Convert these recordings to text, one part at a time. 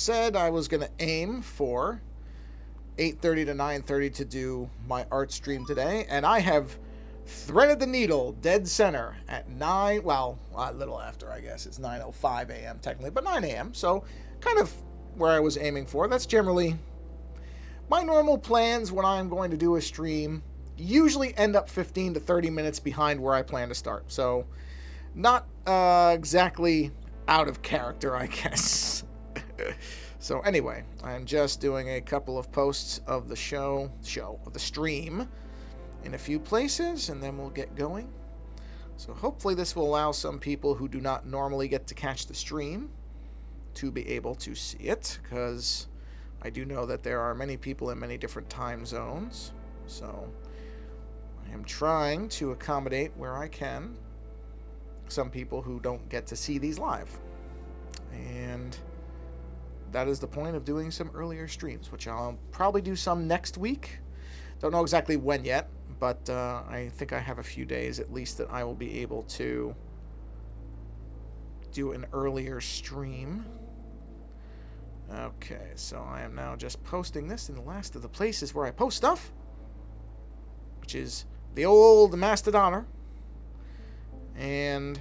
said I was going to aim for 8:30 to 9:30 to do my art stream today, and I have threaded the needle dead center at 9, well, a little after, I guess. It's 9:05 a.m. technically, but 9 a.m., so kind of where I was aiming for. That's generally my normal plans when I'm going to do a stream. Usually end up 15 to 30 minutes behind where I plan to start, so not exactly out of character, I guess. So anyway, I'm just doing a couple of posts of the of the stream in a few places, and then we'll get going. So hopefully this will allow some people who do not normally get to catch the stream to be able to see it, because I do know that there are many people in many different time zones. So I am trying to accommodate where I can some people who don't get to see these live. And that is the point of doing some earlier streams, which I'll probably do some next week. Don't know exactly when yet, but I think I have a few days at least that I will be able to do an earlier stream. Okay, so I am now just posting this in the last of the places where I post stuff, which is the old Mastodonner. And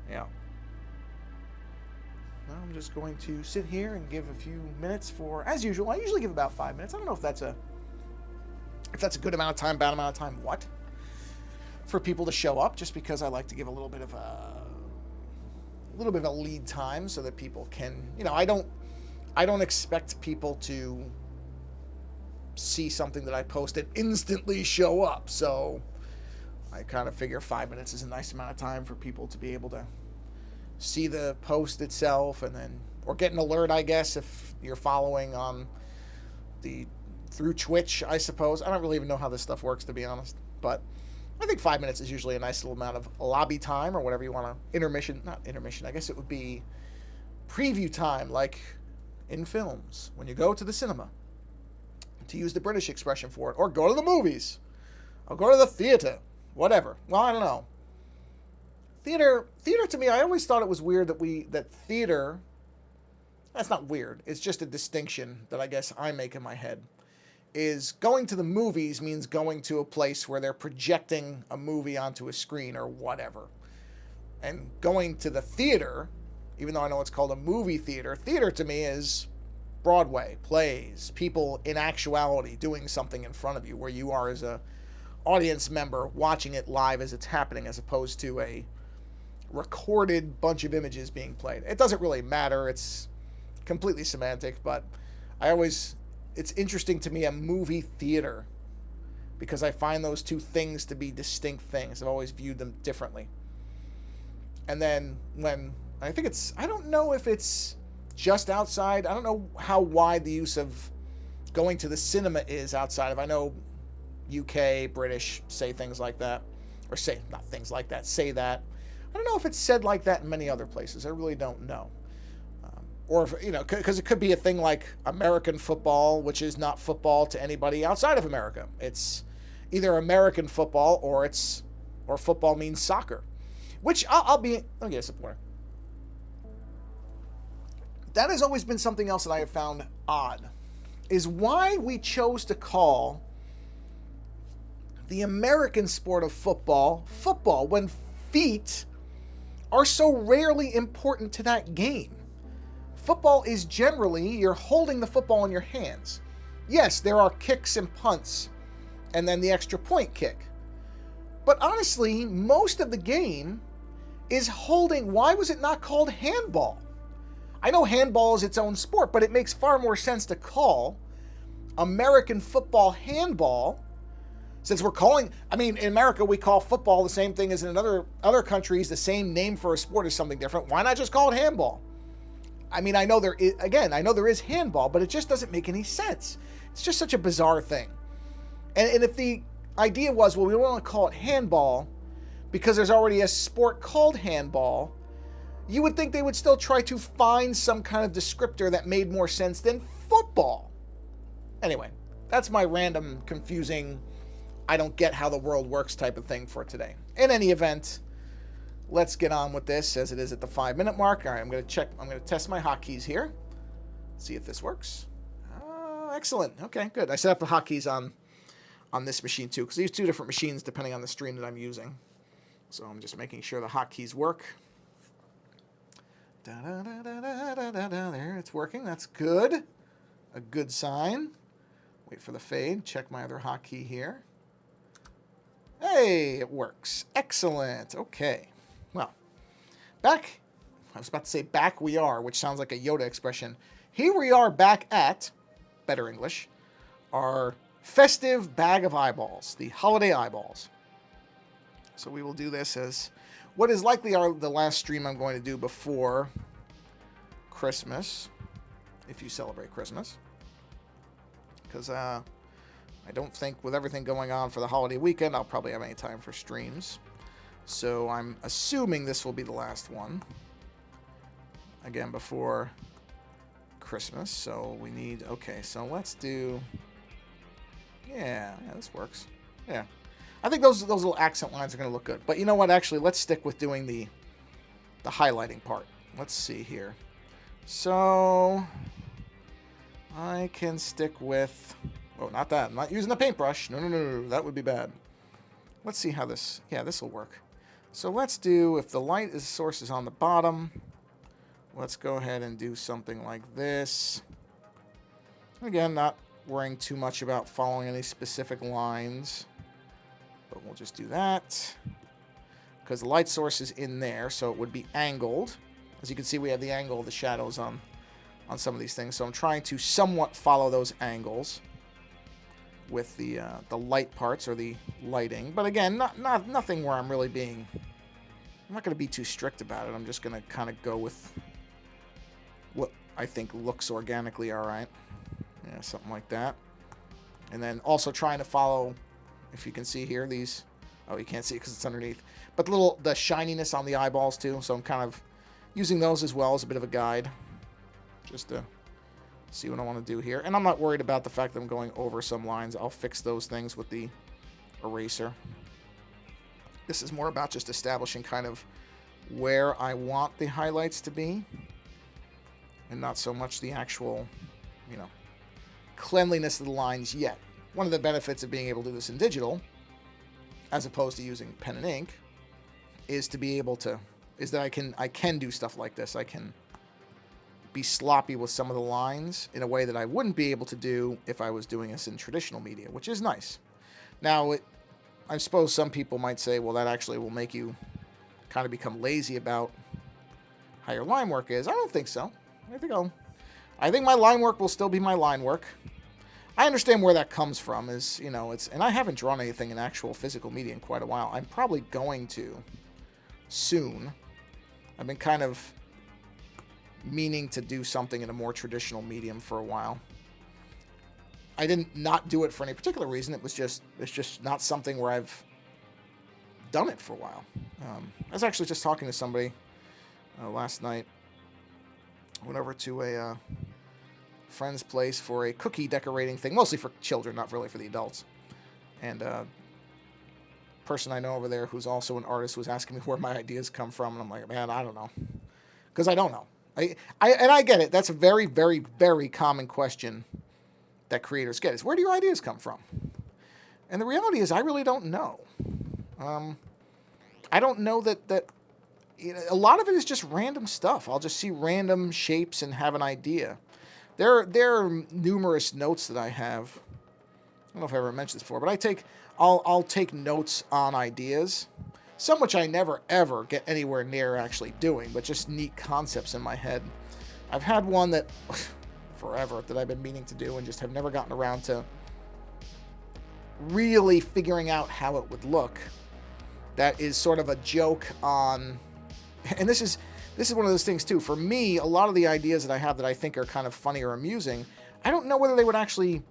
yeah, now I'm just going to sit here and give a few minutes for, as usual, I usually give about 5 minutes. I don't know if that's a good amount of time, bad amount of time, what? For people to show up, just because I like to give a little bit of a lead time so that people can, I don't expect people to see something that I post and instantly show up. So I kind of figure 5 minutes is a nice amount of time for people to be able to see the post itself, and then, or get an alert, I guess, if you're following on through Twitch, I suppose. I don't really even know how this stuff works, to be honest, but I think 5 minutes is usually a nice little amount of lobby time, or whatever you want to, not intermission, I guess it would be preview time, like in films, when you go to the cinema, to use the British expression for it, or go to the movies, or go to the theater, whatever. Well, I don't know. Theater to me, I always thought it was weird that theater, that's not weird, it's just a distinction that I guess I make in my head, is going to the movies means going to a place where they're projecting a movie onto a screen or whatever. And going to the theater, even though I know it's called a movie theater, theater to me is Broadway, plays, people in actuality doing something in front of you, where you are as a audience member watching it live as it's happening, as opposed to a recorded bunch of images being played. It doesn't really matter, it's completely semantic, but it's interesting to me, a movie theater, because I find those two things to be distinct things. I've always viewed them differently. And then when I don't know if it's just outside, I don't know how wide the use of going to the cinema is outside of, I know UK, British say things like that, or say that. I don't know if it's said like that in many other places. I really don't know. Or if, because it could be a thing like American football, which is not football to anybody outside of America. It's either American football or football means soccer, which let me get a sip water. That has always been something else that I have found odd, is why we chose to call the American sport of football when feet are so rarely important to that game. Football is generally, you're holding the football in your hands. Yes, there are kicks and punts, and then the extra point kick. But honestly, most of the game is holding. Why was it not called handball? I know handball is its own sport, but it makes far more sense to call American football handball, since in America we call football the same thing as in other countries, the same name for a sport is something different. Why not just call it handball? I know there is handball, but it just doesn't make any sense. It's just such a bizarre thing. And if the idea was, well, we don't want to call it handball because there's already a sport called handball, you would think they would still try to find some kind of descriptor that made more sense than football. Anyway, that's my random, confusing, I don't get how the world works type of thing for today. In any event, let's get on with this, as it is at the 5-minute mark. All right, I'm going to test my hotkeys here. See if this works. Excellent. Okay, good. I set up the hotkeys on this machine too, because I use 2 different machines depending on the stream that I'm using. So I'm just making sure the hotkeys work. There, it's working. That's good. A good sign. Wait for the fade. Check my other hotkey here. Hey, it works. Excellent. Okay. Well, back. I was about to say back we are, which sounds like a Yoda expression. Here we are back at, better English, our festive bag of eyeballs, the holiday eyeballs. So we will do this as what is likely the last stream I'm going to do before Christmas, if you celebrate Christmas. Because I don't think with everything going on for the holiday weekend, I'll probably have any time for streams. So I'm assuming this will be the last one. Again, before Christmas. So we need, okay, so let's do, yeah, this works. Yeah. I think those little accent lines are going to look good. But you know what? Actually, let's stick with doing the highlighting part. Let's see here. So I can stick with... Oh, not that. I'm not using a paintbrush. No. That would be bad. Let's see how this... Yeah, this will work. So let's do... If the light source is on the bottom, let's go ahead and do something like this. Again, not worrying too much about following any specific lines. But we'll just do that, because the light source is in there, so it would be angled. As you can see, we have the angle of the shadows on some of these things. So I'm trying to somewhat follow those angles with the light parts or the lighting. But again, nothing where I'm really being... I'm not going to be too strict about it. I'm just going to kind of go with what I think looks organically all right. Yeah, something like that. And then also trying to follow... If you can see here, these... Oh, you can't see it because it's underneath. But the shininess on the eyeballs, too. So I'm kind of using those as well as a bit of a guide. Just to see what I want to do here. And I'm not worried about the fact that I'm going over some lines. I'll fix those things with the eraser. This is more about just establishing kind of where I want the highlights to be. And not so much the actual, cleanliness of the lines yet. One of the benefits of being able to do this in digital, as opposed to using pen and ink, is that I can do stuff like this. I can be sloppy with some of the lines in a way that I wouldn't be able to do if I was doing this in traditional media, which is nice. Now, I suppose some people might say, well, that actually will make you kind of become lazy about how your line work is. I don't think so. I think my line work will still be my line work. I understand where that comes from, and I haven't drawn anything in actual physical media in quite a while. I'm probably going to soon. I've been kind of meaning to do something in a more traditional medium for a while. I didn't not do it for any particular reason. It's just not something where I've done it for a while. I was actually just talking to somebody last night. I went over to a friend's place for a cookie decorating thing, mostly for children, not really for the adults. And person I know over there who's also an artist was asking me where my ideas come from, and I'm like, man, I don't know, because I don't know. I get it. That's a very, very, very common question that creators get: is where do your ideas come from? And the reality is, I really don't know. I don't know that a lot of it is just random stuff. I'll just see random shapes and have an idea. There are numerous notes that I have. I don't know if I ever mentioned this before, but I'll take notes on ideas, some which I never ever get anywhere near actually doing, but just neat concepts in my head. I've had one that forever that I've been meaning to do and just have never gotten around to really figuring out how it would look. That is sort of a joke on, and this is one of those things too. For me, a lot of the ideas that I have that I think are kind of funny or amusing, I don't know whether they would actually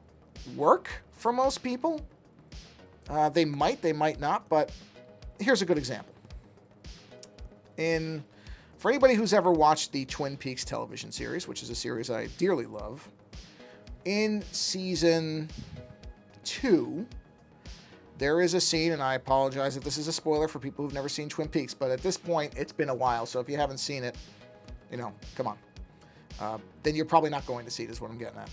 work for most people. They might not, but here's a good example. For anybody who's ever watched the Twin Peaks television series, which is a series I dearly love, in season 2, there is a scene, and I apologize if this is a spoiler for people who've never seen Twin Peaks, but at this point, it's been a while, so if you haven't seen it, come on. then you're probably not going to see it, is what I'm getting at.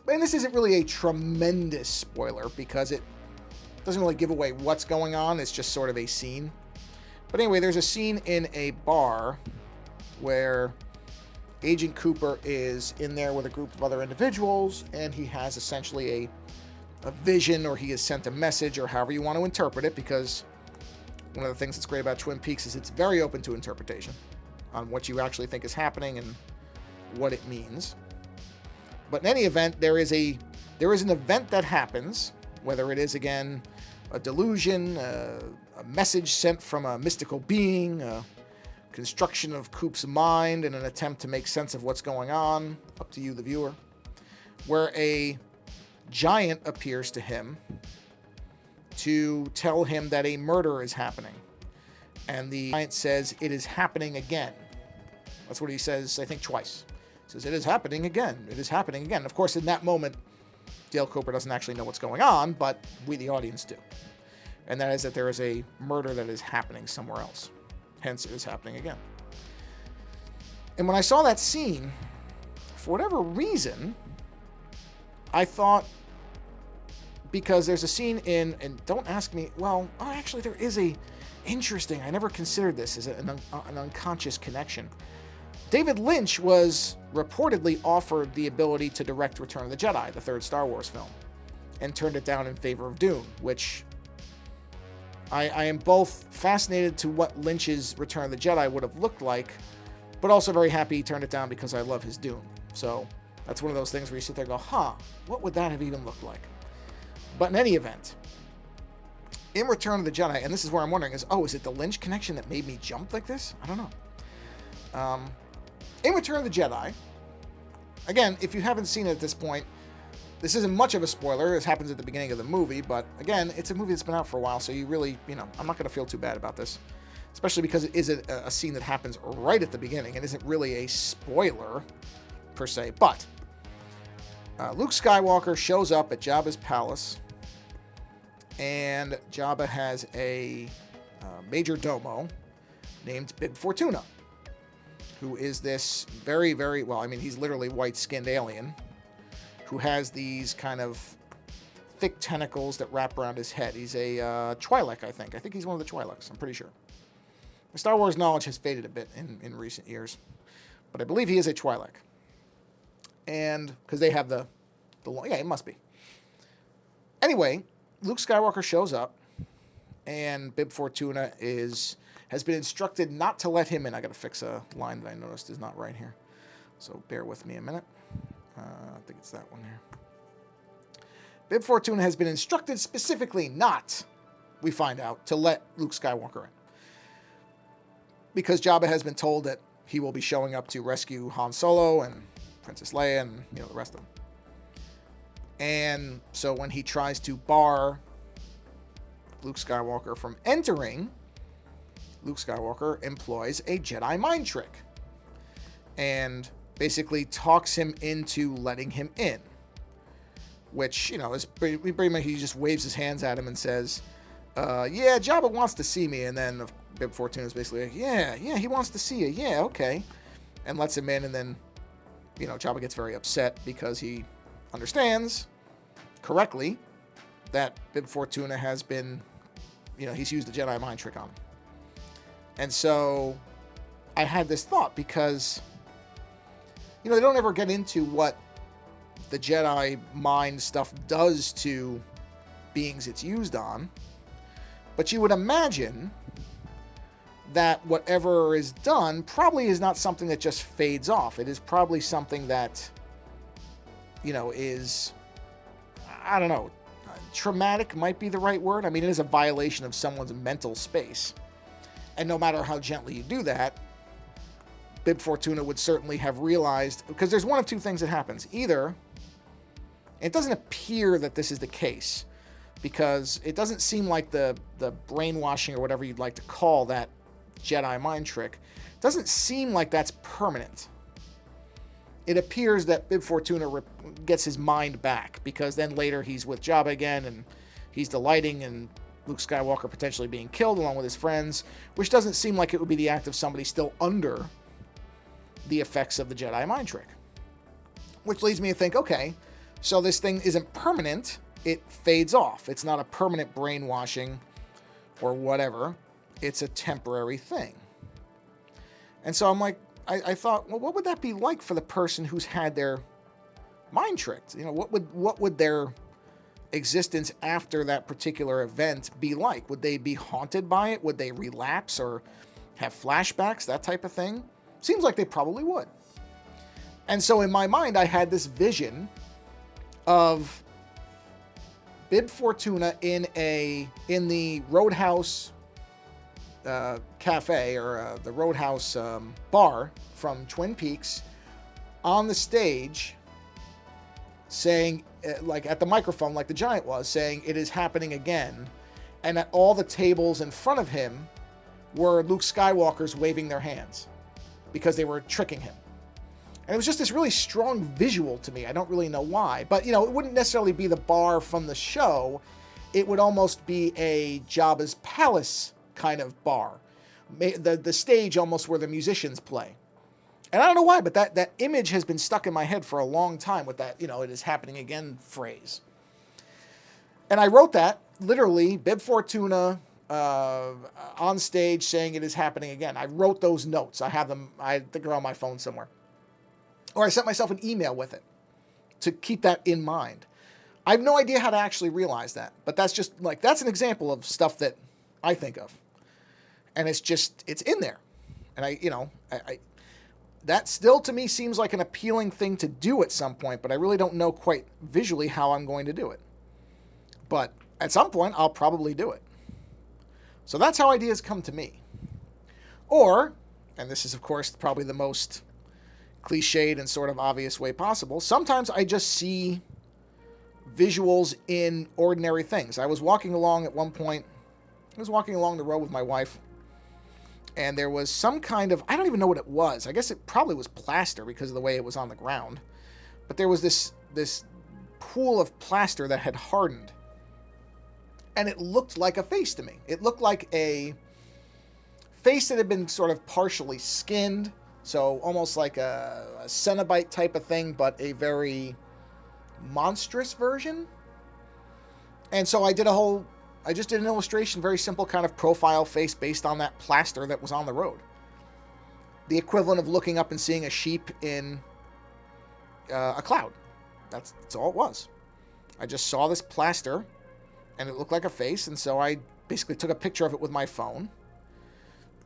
And this isn't really a tremendous spoiler because it doesn't really give away what's going on. It's just sort of a scene. But anyway, there's a scene in a bar where Agent Cooper is in there with a group of other individuals, and he has essentially a vision, or he has sent a message, or however you want to interpret it, because one of the things that's great about Twin Peaks is it's very open to interpretation on what you actually think is happening and what it means. But in any event, there is an event that happens, whether it is, again, a delusion, a message sent from a mystical being, a construction of Coop's mind in an attempt to make sense of what's going on, up to you, the viewer, where a giant appears to him to tell him that a murder is happening. And the giant says, "It is happening again." That's what he says, I think, twice. He says, "It is happening again. It is happening again." Of course, in that moment, Dale Cooper doesn't actually know what's going on, but we, the audience, do. And that is that there is a murder that is happening somewhere else. Hence, it is happening again. And when I saw that scene, for whatever reason, I thought, because there's a scene in, and don't ask me, well, actually there is a, interesting, I never considered this as an unconscious connection. David Lynch was reportedly offered the ability to direct Return of the Jedi, the third Star Wars film, and turned it down in favor of Dune, which I am both fascinated to what Lynch's Return of the Jedi would have looked like, but also very happy he turned it down because I love his Dune. So that's one of those things where you sit there and go, what would that have even looked like? But in any event, in Return of the Jedi, and this is where I'm wondering, is it the Lynch connection that made me jump like this? I don't know. In Return of the Jedi, again, if you haven't seen it at this point, this isn't much of a spoiler. This happens at the beginning of the movie, but again, it's a movie that's been out for a while, so you really, I'm not going to feel too bad about this, especially because it is a scene that happens right at the beginning. It isn't really a spoiler, per se, but Luke Skywalker shows up at Jabba's palace, and Jabba has a major domo named Bib Fortuna, who is this very, very, he's literally white-skinned alien who has these kind of thick tentacles that wrap around his head. He's a Twi'lek, I think. I think he's one of the Twi'leks, I'm pretty sure. The Star Wars knowledge has faded a bit in recent years, but I believe he is a Twi'lek. And, because they have it must be. Anyway, Luke Skywalker shows up, and Bib Fortuna has been instructed not to let him in. I got to fix a line that I noticed is not right here, so bear with me a minute. I think it's that one here. Bib Fortuna has been instructed specifically not, we find out, to let Luke Skywalker in, because Jabba has been told that he will be showing up to rescue Han Solo and Princess Leia and the rest of them. And so when he tries to bar Luke Skywalker from entering, Luke Skywalker employs a Jedi mind trick and basically talks him into letting him in, which, is pretty much, he just waves his hands at him and says, yeah, Jabba wants to see me. And then Bib Fortuna is basically like, yeah, he wants to see you. Yeah, okay. And lets him in, and then, Jabba gets very upset because he understands correctly that Bib Fortuna has been, he's used the Jedi mind trick on him. And so I had this thought, because, they don't ever get into what the Jedi mind stuff does to beings it's used on, but you would imagine that whatever is done probably is not something that just fades off. It is probably something that, is, I don't know, traumatic might be the right word. It is a violation of someone's mental space. And no matter how gently you do that, Bib Fortuna would certainly have realized, because there's one of two things that happens. Either, it doesn't appear that this is the case, because it doesn't seem like the brainwashing, or whatever you'd like to call that Jedi mind trick, doesn't seem like that's permanent. It appears that Bib Fortuna gets his mind back, because then later he's with Jabba again, and he's delighting in Luke Skywalker potentially being killed along with his friends, which doesn't seem like it would be the act of somebody still under the effects of the Jedi mind trick. Which leads me to think, okay, so this thing isn't permanent. It fades off. It's not a permanent brainwashing or whatever. It's a temporary thing. And so I'm like, I thought, well, what would that be like for the person who's had their mind tricked? You know, what would their existence after that particular event be like? Would they be haunted by it? Would they relapse or have flashbacks, that type of thing? Seems like they probably would. And so in my mind, I had this vision of Bib Fortuna in the Roadhouse cafe, or the Roadhouse bar from Twin Peaks, on the stage, saying, like at the microphone, like the giant was, saying, "It is happening again," and at all the tables in front of him were Luke Skywalker's waving their hands because they were tricking him. And it was just this really strong visual to me. I don't really know why, but it wouldn't necessarily be the bar from the show. It would almost be a Jabba's palace kind of bar, the stage almost where the musicians play. And I don't know why, but that image has been stuck in my head for a long time with that, "it is happening again" phrase. And I wrote that, literally, Bib Fortuna on stage saying "it is happening again." I wrote those notes. I have them, I think they're on my phone somewhere. Or I sent myself an email with it to keep that in mind. I have no idea how to actually realize that, but that's just that's an example of stuff that I think of. And it's in there. And I that still to me seems like an appealing thing to do at some point, but I really don't know quite visually how I'm going to do it. But at some point, I'll probably do it. So that's how ideas come to me. Or, and this is of course probably the most cliched and sort of obvious way possible, sometimes I just see visuals in ordinary things. I was walking along at one point, the road with my wife, and there was some kind of, I don't even know what it was. I guess it probably was plaster because of the way it was on the ground. But there was this pool of plaster that had hardened. And it looked like a face to me. It looked like a face that had been sort of partially skinned. So almost like a Cenobite type of thing, but a very monstrous version. And so I just did an illustration, very simple kind of profile face based on that plaster that was on the road. The equivalent of looking up and seeing a sheep in a cloud. That's all it was. I just saw this plaster and it looked like a face, and so I basically took a picture of it with my phone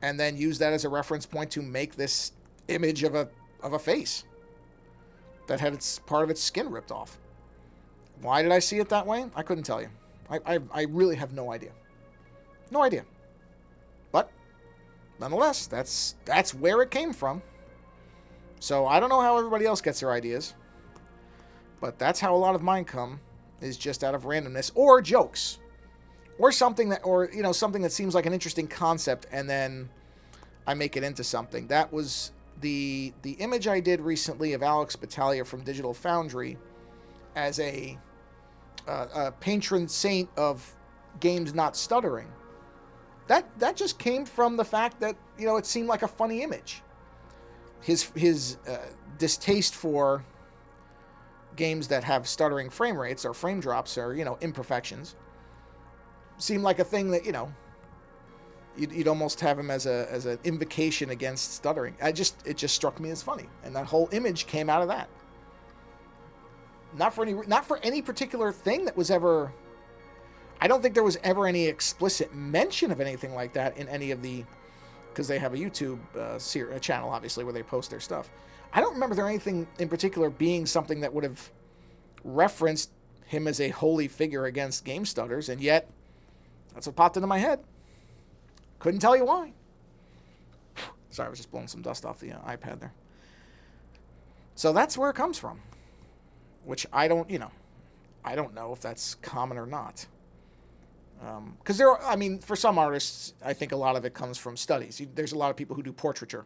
and then used that as a reference point to make this image of a face that had part of its skin ripped off. Why did I see it that way? I couldn't tell you. I really have no idea. No idea. But nonetheless, that's where it came from. So I don't know how everybody else gets their ideas, but that's how a lot of mine come, is just out of randomness or jokes or something that seems like an interesting concept, and then I make it into something. That was the image I did recently of Alex Battaglia from Digital Foundry as a patron saint of games not stuttering. That just came from the fact that it seemed like a funny image. His distaste for games that have stuttering frame rates or frame drops or imperfections seemed like a thing that you'd almost have him as an invocation against stuttering. It just struck me as funny, and that whole image came out of that. Not for any particular thing that was ever. I don't think there was ever any explicit mention of anything like that in any of the, because they have a YouTube channel obviously where they post their stuff. I don't remember there anything in particular being something that would have referenced him as a holy figure against game stutters, and yet that's what popped into my head. Couldn't tell you why. Sorry, I was just blowing some dust off the iPad there. So that's where it comes from, which I don't know if that's common or not. Because for some artists, I think a lot of it comes from studies. There's a lot of people who do portraiture,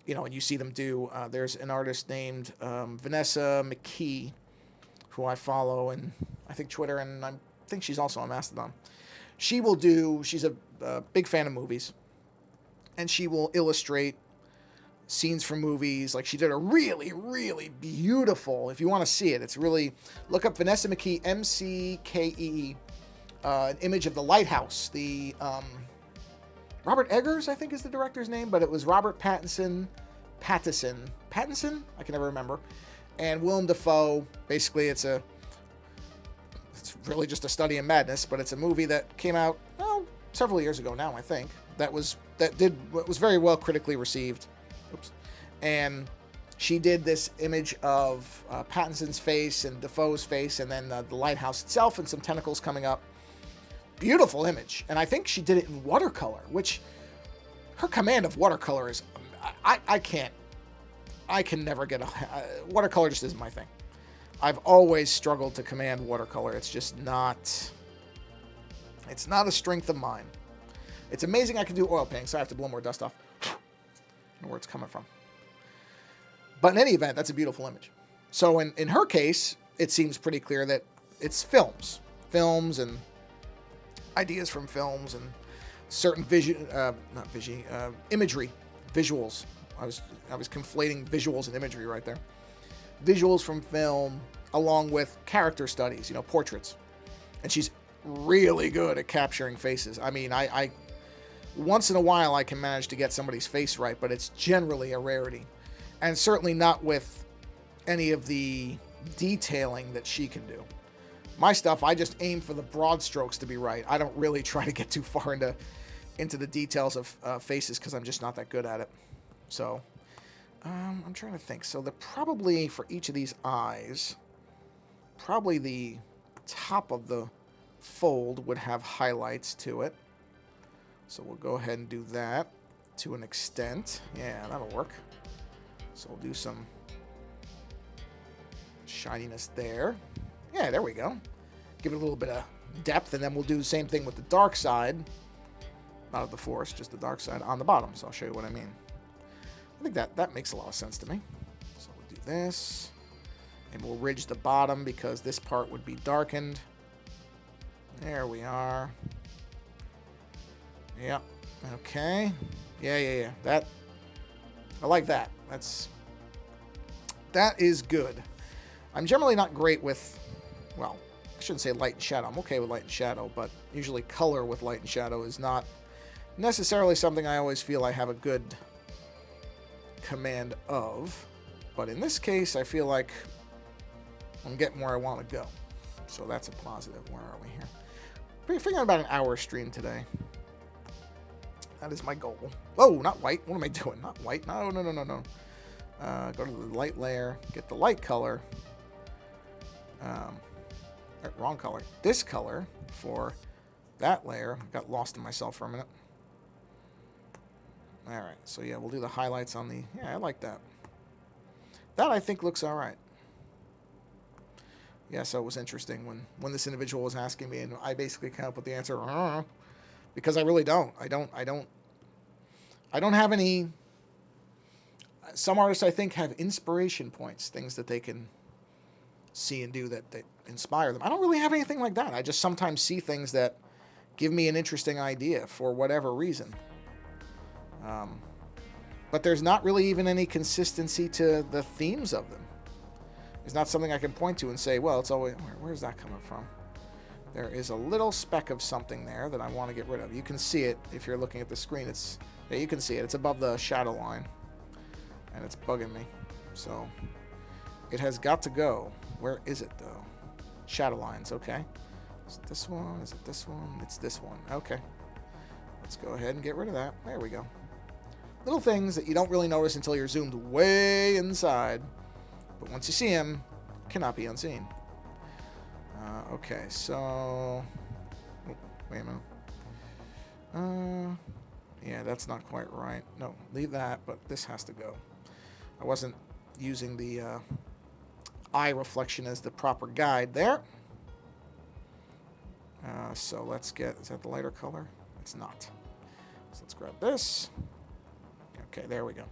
and you see them do. There's an artist named Vanessa McKee, who I follow, and I think Twitter, and I think she's also on Mastodon. She's a big fan of movies, and she will illustrate scenes from movies. Like, she did a really, really beautiful, if you want to see it, it's really, look up Vanessa McKee, MCKEE, an image of the lighthouse. The Robert Eggers, I think, is the director's name, but it was Robert Pattinson, I can never remember, and Willem Dafoe. Basically, it's really just a study in madness, but it's a movie that came out, well, several years ago now, I think. That was very well critically received. Oops. And she did this image of Pattinson's face and Dafoe's face, and then the lighthouse itself and some tentacles coming up. Beautiful image. And I think she did it in watercolor, which her command of watercolor is, I can never get watercolor just isn't my thing. I've always struggled to command watercolor. It's just not, it's not a strength of mine. It's amazing I can do oil painting, so I have to blow more dust off. I don't know where it's coming from. But in any event, that's a beautiful image. So in her case, it seems pretty clear that it's films and ideas from films and certain imagery, visuals. I was conflating visuals and imagery right there. Visuals from film, along with character studies, portraits. And she's really good at capturing faces. I mean, I once in a while I can manage to get somebody's face right, but it's generally a rarity. And certainly not with any of the detailing that she can do. My stuff, I just aim for the broad strokes to be right. I don't really try to get too far into the details of faces because I'm just not that good at it. So, I'm trying to think. So, probably for each of these eyes, probably the top of the fold would have highlights to it. So, we'll go ahead and do that to an extent. Yeah, that'll work. So, we'll do some shininess there. Yeah, there we go. Give it a little bit of depth, and then we'll do the same thing with the dark side. Not of the forest, just the dark side on the bottom. So I'll show you what I mean. I think that makes a lot of sense to me. So we'll do this. And we'll ridge the bottom because this part would be darkened. There we are. Yep. Okay. Yeah. I like that. That is good. I'm generally not great with, well, I shouldn't say light and shadow. I'm okay with light and shadow, but usually color with light and shadow is not necessarily something I always feel I have a good command of. But in this case, I feel like I'm getting where I want to go. So that's a positive. Where are we here? We're figuring about an hour stream today. That is my goal. Oh, not white. What am I doing? Not white. No. Go to the light layer. Get the light color. Wrong color. This color for that layer. I got lost in myself for a minute. Alright, so yeah, we'll do the highlights on the... Yeah, I like that. That, I think, looks alright. Yeah, so it was interesting when this individual was asking me, and I basically came up with the answer, because I really don't. I don't have any... Some artists, I think, have inspiration points, things that they can see and do that inspire them. I don't really have anything like that. I just sometimes see things that give me an interesting idea for whatever reason. But there's not really even any consistency to the themes of them. It's not something I can point to and say, well, it's always... Where's that coming from? There is a little speck of something there that I want to get rid of. You can see it if you're looking at the screen. Yeah, you can see it. It's above the shadow line. And it's bugging me. So it has got to go. Where is it, though? Shadow lines. Okay. Is it this one? Is it this one? It's this one. Okay. Let's go ahead and get rid of that. There we go. Little things that you don't really notice until you're zoomed way inside. But once you see them, cannot be unseen. Okay, so... Oh, wait a minute. Yeah, that's not quite right. No, leave that, but this has to go. I wasn't using the eye reflection as the proper guide there. So let's get... Is that the lighter color? It's not. So let's grab this. Okay, there we go.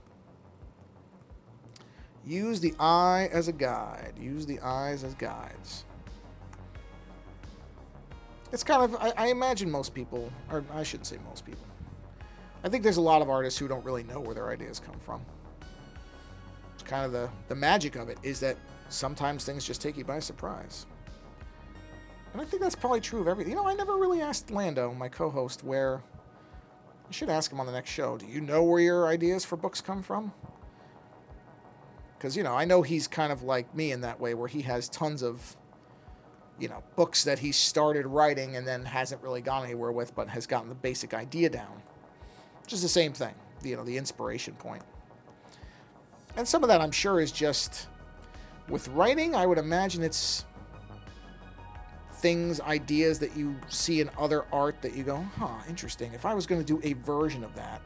Use the eye as a guide. Use the eyes as guides. It's kind of... I imagine most people... Or I shouldn't say most people. I think there's a lot of artists who don't really know where their ideas come from. kind of the magic of it, is that sometimes things just take you by surprise. And I think that's probably true of everything. You know, I never really asked Lando, my co-host, where... I should ask him on the next show. Do you know where your ideas for books come from? Because, you know, I know he's kind of like me in that way, where he has tons of, you know, books that he started writing and then hasn't really gone anywhere with, but has gotten the basic idea down. Which is the same thing, you know, the inspiration point. And some of that, I'm sure, is just... With writing, I would imagine it's things, ideas that you see in other art that you go, huh, interesting. If I was going to do a version of that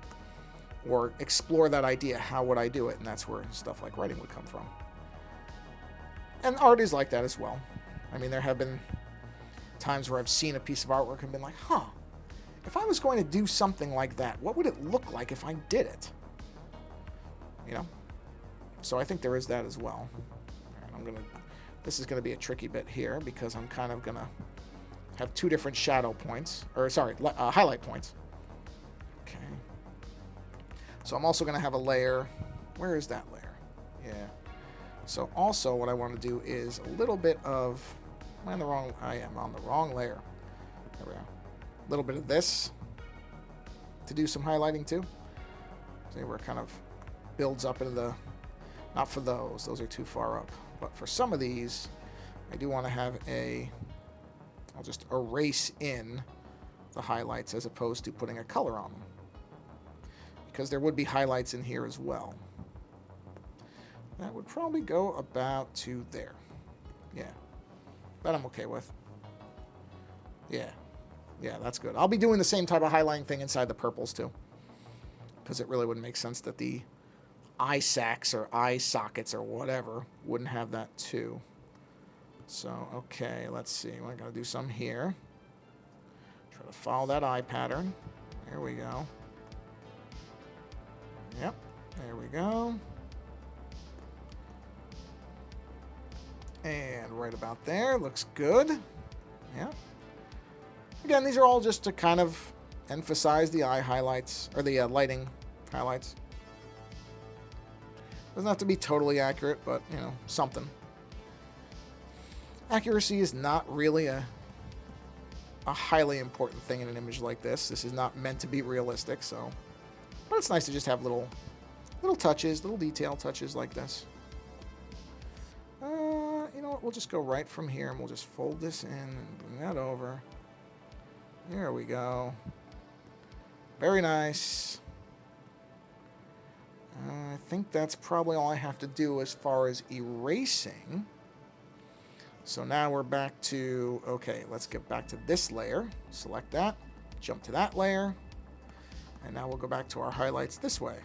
or explore that idea, how would I do it? And that's where stuff like writing would come from. And art is like that as well. I mean, there have been times where I've seen a piece of artwork and been like, huh, if I was going to do something like that, what would it look like if I did it? You know? So I think there is that as well. And this is going to be a tricky bit here because I'm kind of going to have two different shadow points, or sorry, highlight points. Okay. So I'm also going to have a layer. Where is that layer? Yeah. So also what I want to do is a little bit of, I am on the wrong layer. There we go. A little bit of this to do some highlighting too. See where it kind of builds up into the, not for those are too far up. But for some of these, I do want to have I'll just erase in the highlights as opposed to putting a color on them. Because there would be highlights in here as well. That would probably go about to there. Yeah. That I'm okay with. Yeah. Yeah, that's good. I'll be doing the same type of highlighting thing inside the purples too. Because it really wouldn't make sense that the eye sacs or eye sockets or whatever wouldn't have that too. So, okay, let's see. We're going to do some here. Try to follow that eye pattern. There we go. Yep, there we go. And right about there. Looks good. Yep. Again, these are all just to kind of emphasize the eye highlights, or the lighting highlights. Doesn't have to be totally accurate, but, you know, something. Accuracy is not really a highly important thing in an image like this. This is not meant to be realistic, so... But it's nice to just have little touches, little detail touches like this. You know what? We'll just go right from here, and we'll just fold this in and bring that over. There we go. Very nice. I think that's probably all I have to do as far as erasing. So now we're back to, okay, let's get back to this layer. Select that, jump to that layer, and now we'll go back to our highlights this way.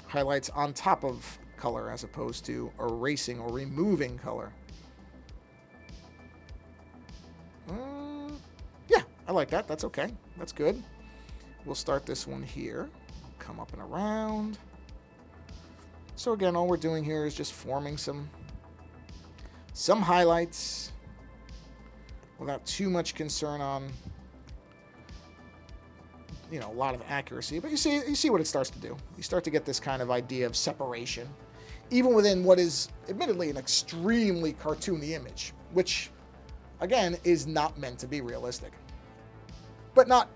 Highlights on top of color as opposed to erasing or removing color. Yeah, I like that. That's okay. That's good. We'll start this one here. Come up and around. So again, all we're doing here is just forming some highlights without too much concern on, you know, a lot of accuracy. But you see what it starts to do. You start to get this kind of idea of separation, even within what is admittedly an extremely cartoony image, which again is not meant to be realistic. But not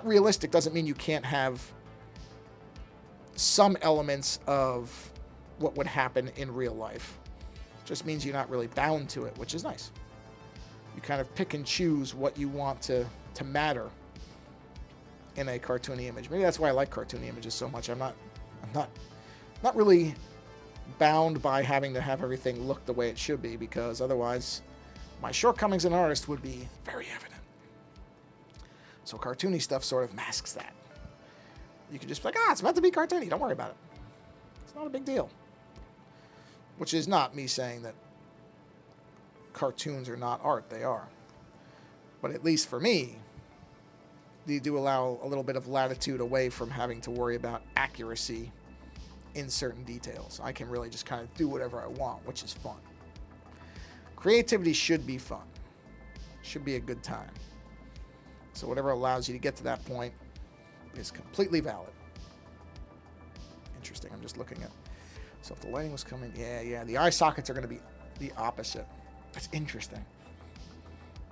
realistic doesn't mean you can't have some elements of what would happen in real life. It just means you're not really bound to it, which is nice. You kind of pick and choose what you want to matter in a cartoony image. Maybe that's why I like cartoony images so much. I'm not really bound by having to have everything look the way it should be, because otherwise my shortcomings as an artist would be very evident. So cartoony stuff sort of masks that. You can just be like, it's meant to be cartoony. Don't worry about it. It's not a big deal. Which is not me saying that cartoons are not art. They are. But at least for me, they do allow a little bit of latitude away from having to worry about accuracy in certain details. I can really just kind of do whatever I want, which is fun. Creativity should be fun. Should be a good time. So whatever allows you to get to that point is completely valid. interesting. I'm just looking at. So if the lighting was coming, yeah, the eye sockets are going to be the opposite. That's interesting.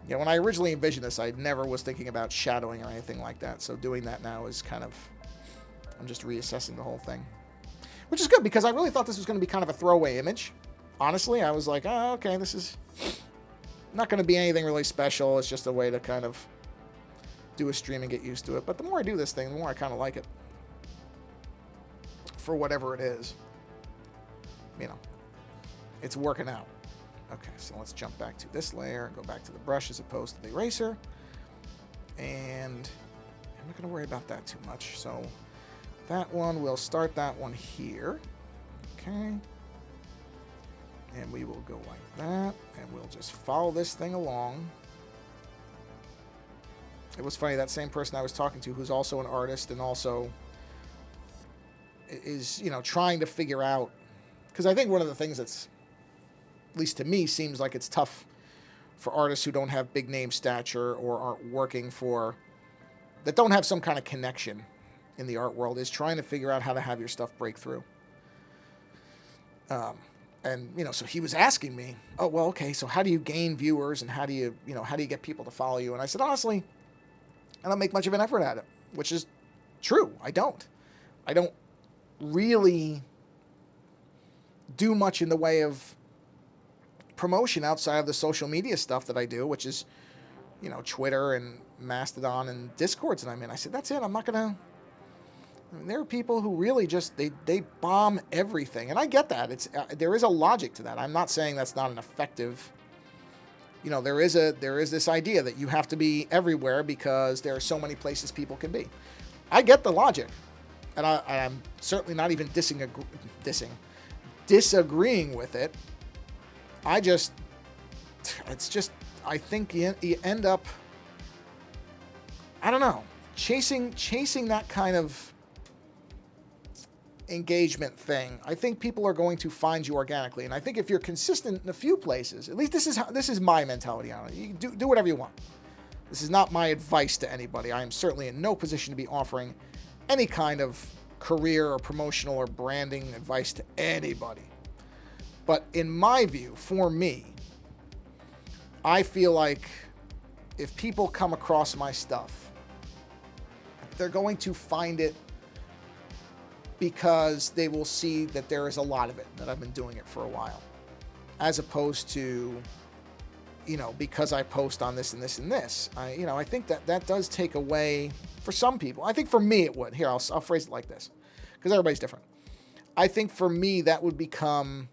Yeah, when I originally envisioned this, I never was thinking about shadowing or anything like that. So doing that now is kind of, I'm just reassessing the whole thing. Which is good, because I really thought this was going to be kind of a throwaway image. Honestly, I was like, oh, okay, this is not going to be anything really special. It's just a way to kind of do a stream and get used to it. But the more I do this thing, the more I kind of like it. For whatever it is. You know, it's working out. Okay, so let's jump back to this layer and go back to the brush as opposed to the eraser. And I'm not going to worry about that too much. So that one, we'll start that one here. Okay. And we will go like that. And we'll just follow this thing along. It was funny, that same person I was talking to, who's also an artist and also is, you know, trying to figure out, because I think one of the things that's, at least to me, seems like it's tough for artists who don't have big name stature or aren't working for, that don't have some kind of connection in the art world, is trying to figure out how to have your stuff break through. And, you know, so he was asking me, oh, well, okay, so how do you gain viewers and how do you, you know, how do you get people to follow you? And I said, honestly, I don't make much of an effort at it, which is true. I don't really do much in the way of promotion outside of the social media stuff that I do, which is, you know, Twitter and Mastodon and Discords that I'm in. I said, that's it. I'm not going to, I mean, there are people who really just, they bomb everything. And I get that. It's, there is a logic to that. I'm not saying that's not an effective, you know, there is this idea that you have to be everywhere because there are so many places people can be. I get the logic. And I'm certainly not even disagreeing with it. It's just, I think you end up, I don't know, chasing that kind of engagement thing. I think people are going to find you organically. And I think if you're consistent in a few places, at least this is my mentality on it. You can do whatever you want. This is not my advice to anybody. I am certainly in no position to be offering any kind of career or promotional or branding advice to anybody. But in my view, for me, I feel like if people come across my stuff, they're going to find it because they will see that there is a lot of it, that I've been doing it for a while, as opposed to, you know, because I post on this and this and this. I think that does take away, for some people, I think for me it would. Here, I'll phrase it like this, because everybody's different. I think for me that would become,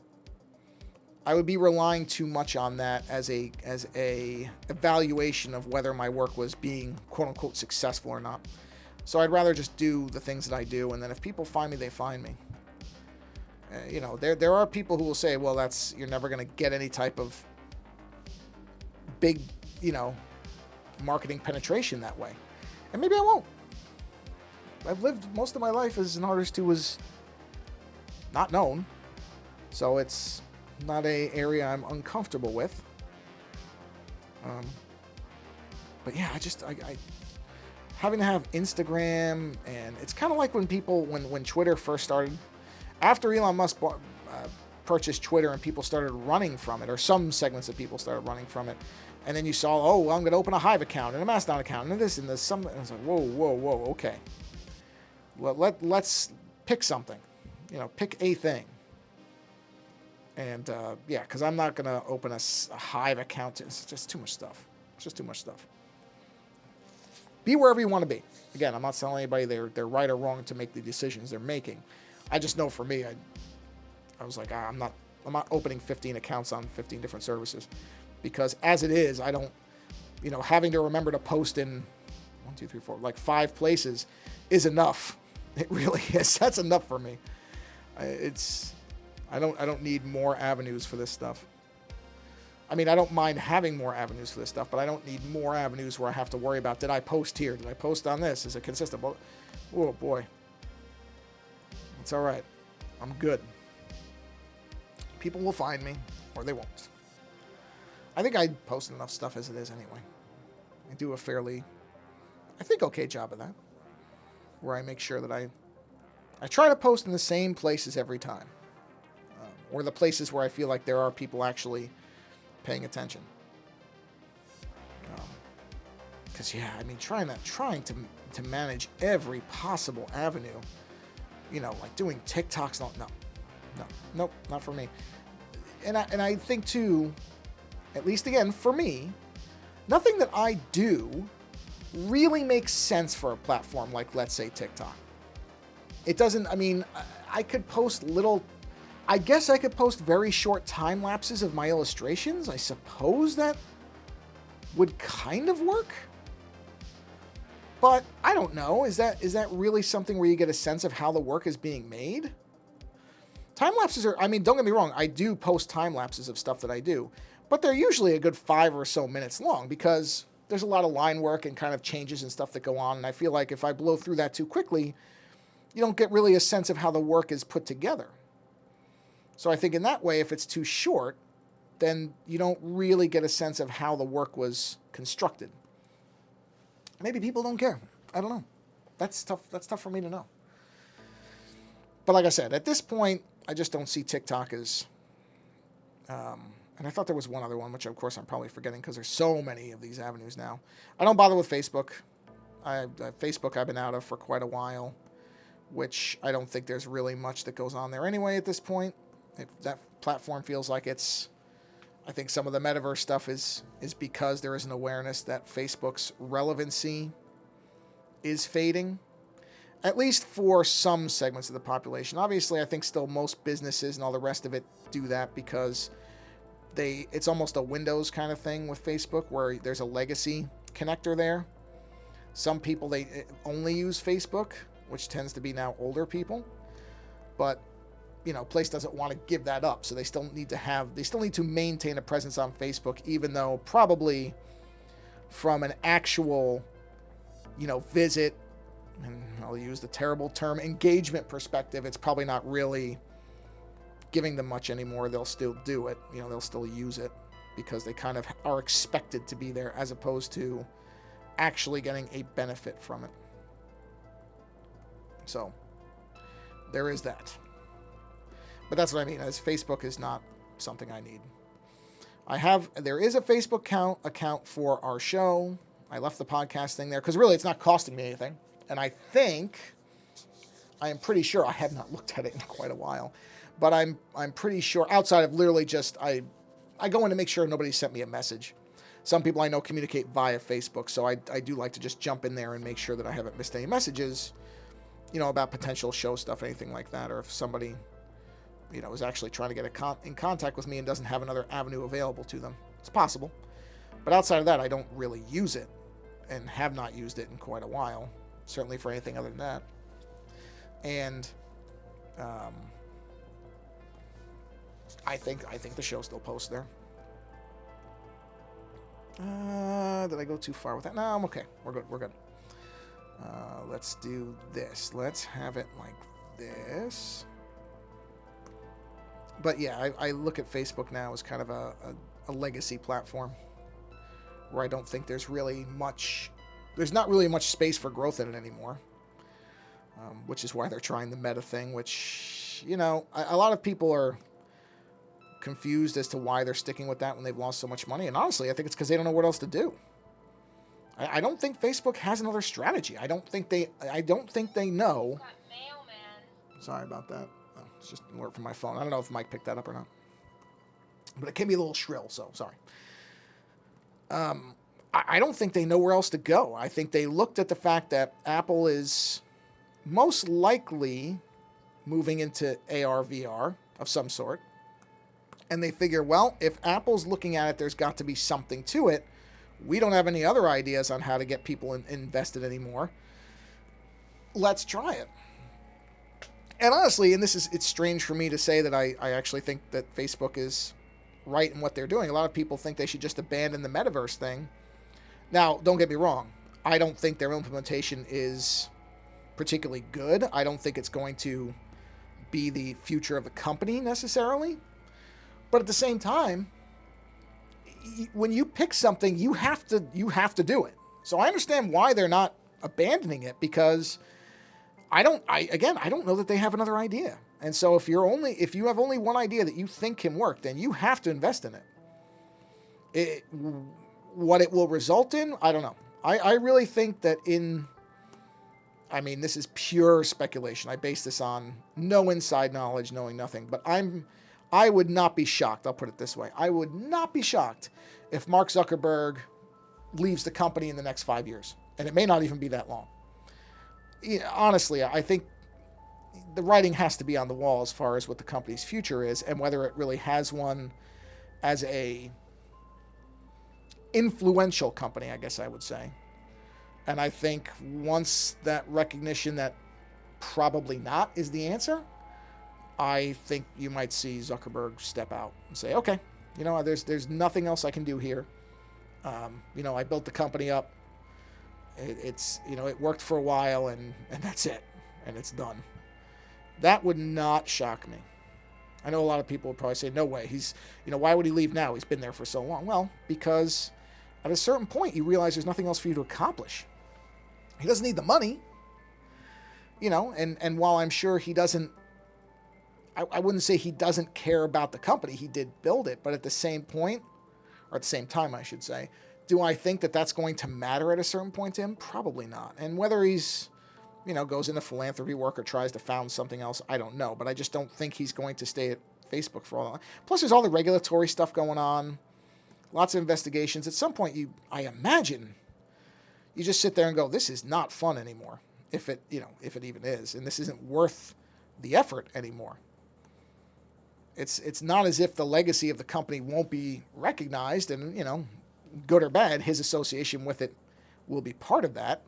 I would be relying too much on that as a evaluation of whether my work was being quote unquote successful or not. So I'd rather just do the things that I do, and then if people find me, they find me. You know, there are people who will say, well, you're never going to get any type of big, you know, marketing penetration that way. And maybe I won't. I've lived most of my life as an artist who was not known. So it's not an area I'm uncomfortable with. But yeah, I having to have Instagram, and it's kind of like when people, when Twitter first started, after Elon Musk purchased Twitter and people started running from it, or some segments of people started running from it, and then you saw, oh, well, I'm going to open a Hive account and a Mastodon account and this and this, and it's like, whoa, okay. Let's pick something, you know, pick a thing. And yeah, because I'm not going to open a Hive account. It's just too much stuff. It's just too much stuff. Be wherever you want to be. Again, I'm not telling anybody they're right or wrong to make the decisions they're making. I just know for me, I was like, I'm not opening 15 accounts on 15 different services, because as it is, I don't, you know, having to remember to post in 1, 2, 3, 4, like 5 places is enough. It really is. That's enough for me. I don't need more avenues for this stuff. I mean, I don't mind having more avenues for this stuff, but I don't need more avenues where I have to worry about, did I post here? Did I post on this? Is it consistent? Oh boy. It's all right. I'm good. People will find me, or they won't. I think I post enough stuff as it is anyway. I do a fairly, I think, okay job of that, where I make sure that I I try to post in the same places every time, or the places where I feel like there are people actually paying attention. Because yeah, I mean, trying to manage every possible avenue, like doing TikToks, nope, not for me. And I think too, at least again for me, nothing that I do really makes sense for a platform like, let's say, TikTok. It doesn't. I mean, I could post I guess I could post very short time lapses of my illustrations. I suppose that would kind of work. But I don't know. Is that really something where you get a sense of how the work is being made? Time lapses are, I mean, don't get me wrong, I do post time lapses of stuff that I do, but they're usually a good 5 or so minutes long because there's a lot of line work and kind of changes and stuff that go on. And I feel like if I blow through that too quickly, you don't get really a sense of how the work is put together. So I think in that way, if it's too short, then you don't really get a sense of how the work was constructed. Maybe people don't care. I don't know. That's tough. That's tough for me to know. But like I said, at this point, I just don't see TikTok as... and I thought there was one other one, which of course I'm probably forgetting because there's so many of these avenues now. I don't bother with Facebook. Facebook I've been out of for quite a while, which I don't think there's really much that goes on there anyway at this point. If that platform feels like it's... I think some of the metaverse stuff is because there is an awareness that Facebook's relevancy is fading, at least for some segments of the population. Obviously, I think still most businesses and all the rest of it do that because it's almost a Windows kind of thing with Facebook where there's a legacy connector there. Some people, they only use Facebook, which tends to be now older people, but Place doesn't want to give that up, so they still need to maintain a presence on Facebook, even though probably from an actual, visit, and I'll use the terrible term, engagement perspective, it's probably not really giving them much anymore. They'll still do it, they'll still use it because they kind of are expected to be there as opposed to actually getting a benefit from it. So there is that. But that's what I mean, as Facebook is not something I need. There is a Facebook account for our show. I left the podcast thing there because really it's not costing me anything. And I am pretty sure, I have not looked at it in quite a while, but I'm pretty sure, outside of literally just, I go in to make sure nobody sent me a message. Some people I know communicate via Facebook, so I do like to just jump in there and make sure that I haven't missed any messages, about potential show stuff, anything like that, or if somebody... is actually trying to get in contact with me and doesn't have another avenue available to them. It's possible. But outside of that, I don't really use it and have not used it in quite a while. Certainly for anything other than that. And I think the show still posts there. Did I go too far with that? No, I'm okay. We're good. Let's do this. Let's have it like this. But yeah, I look at Facebook now as kind of a legacy platform where I don't think there's not really much space for growth in it anymore, which is why they're trying the meta thing, which, a lot of people are confused as to why they're sticking with that when they've lost so much money. And honestly, I think it's because they don't know what else to do. I don't think Facebook has another strategy. I don't think they know. Sorry about that. It's just an alert from my phone. I don't know if Mike picked that up or not. But it can be a little shrill, so sorry. I don't think they know where else to go. I think they looked at the fact that Apple is most likely moving into AR, VR of some sort. And they figure, well, if Apple's looking at it, there's got to be something to it. We don't have any other ideas on how to get people invested anymore. Let's try it. And honestly, and it's strange for me to say that I actually think that Facebook is right in what they're doing. A lot of people think they should just abandon the metaverse thing. Now, don't get me wrong. I don't think their implementation is particularly good. I don't think it's going to be the future of the company necessarily. But at the same time, when you pick something, you have to do it. So I understand why they're not abandoning it, because I don't know that they have another idea. And so if you have only one idea that you think can work, then you have to invest in it. What it will result in, I don't know. I really think that this is pure speculation. I base this on no inside knowledge, knowing nothing. But I would not be shocked. I'll put it this way. I would not be shocked if Mark Zuckerberg leaves the company in the next 5 years. And it may not even be that long. Honestly, I think the writing has to be on the wall as far as what the company's future is and whether it really has one as a influential company, I guess I would say. And I think once that recognition that probably not is the answer, I think you might see Zuckerberg step out and say, okay, there's nothing else I can do here. I built the company up. It worked for a while and that's it. And it's done. That would not shock me. I know a lot of people would probably say, no way. Why would he leave now? He's been there for so long. Well, because at a certain point, you realize there's nothing else for you to accomplish. He doesn't need the money, and while I'm sure he doesn't, I wouldn't say he doesn't care about the company. He did build it, but at the same point, or at the same time, I should say, do I think that that's going to matter at a certain point to him? Probably not. And whether he's, goes into philanthropy work or tries to found something else, I don't know. But I just don't think he's going to stay at Facebook for all that. Plus, there's all the regulatory stuff going on, lots of investigations. At some point, I imagine, you just sit there and go, this is not fun anymore. If it even is, and this isn't worth the effort anymore. It's not as if the legacy of the company won't be recognized, and good or bad, his association with it will be part of that.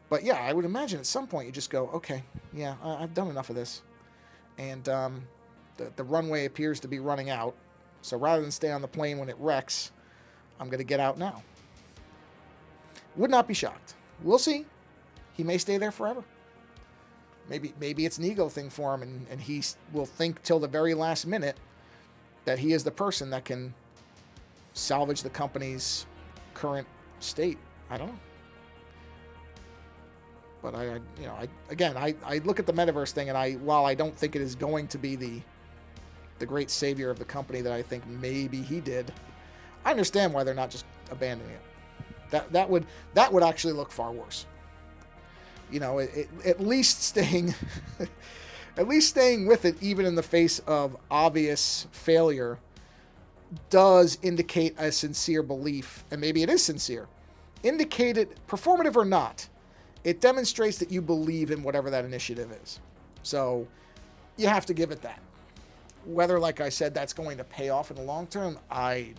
But yeah, I would imagine at some point you just go, okay, yeah, I've done enough of this, and the runway appears to be running out. So rather than stay on the plane when it wrecks, I'm going to get out now. Would not be shocked. We'll see. He may stay there forever. Maybe it's an ego thing for him, and he will think till the very last minute that he is the person that can salvage the company's current state. I don't know. But I look at the metaverse thing, and while I don't think it is going to be the great savior of the company that I think maybe he did, I understand why they're not just abandoning it. That would actually look far worse. At least staying with it, even in the face of obvious failure, does indicate a sincere belief, and maybe it is sincere. Indicated, performative or not, it demonstrates that you believe in whatever that initiative is. So you have to give it that. Whether, like I said, that's going to pay off in the long term, I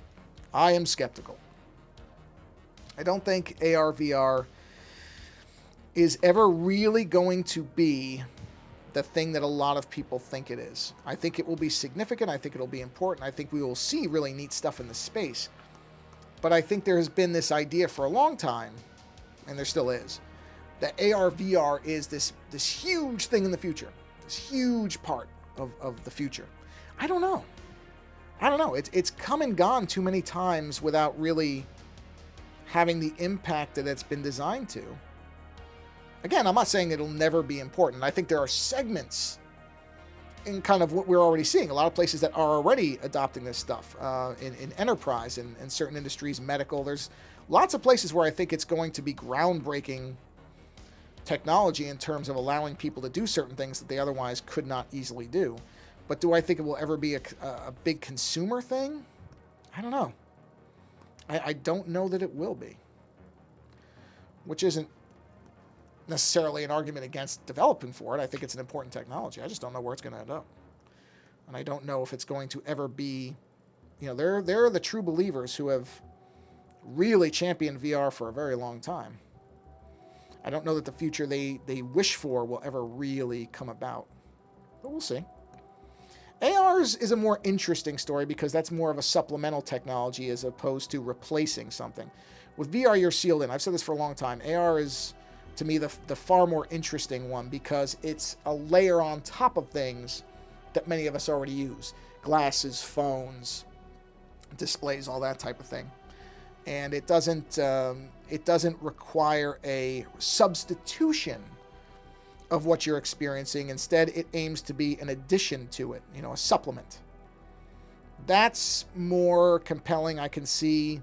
am skeptical. I don't think AR, VR is ever really going to be the thing that a lot of people think it is. I think it will be significant. I think it'll be important. I think we will see really neat stuff in the space. But I think there has been this idea for a long time, and there still is, that AR, VR is this huge thing in the future, this huge part of the future. I don't know. It's come and gone too many times without really having the impact that it's been designed to. Again, I'm not saying it'll never be important. I think there are segments in kind of what we're already seeing. A lot of places that are already adopting this stuff in enterprise and in certain industries, medical. There's lots of places where I think it's going to be groundbreaking technology in terms of allowing people to do certain things that they otherwise could not easily do. But do I think it will ever be a big consumer thing? I don't know. I don't know that it will be. Which isn't necessarily an argument against developing for it. I think it's an important technology. I just don't know where it's going to end up. And I don't know if it's going to ever be, there are the true believers who have really championed VR for a very long time. I don't know that the future they wish for will ever really come about. But we'll see. AR's is a more interesting story because that's more of a supplemental technology as opposed to replacing something. With VR, you're sealed in. I've said this for a long time. AR is, to me, the far more interesting one because it's a layer on top of things that many of us already use. Glasses, phones, displays, all that type of thing. And it doesn't require a substitution of what you're experiencing. Instead, it aims to be an addition to it, a supplement. That's more compelling. I can see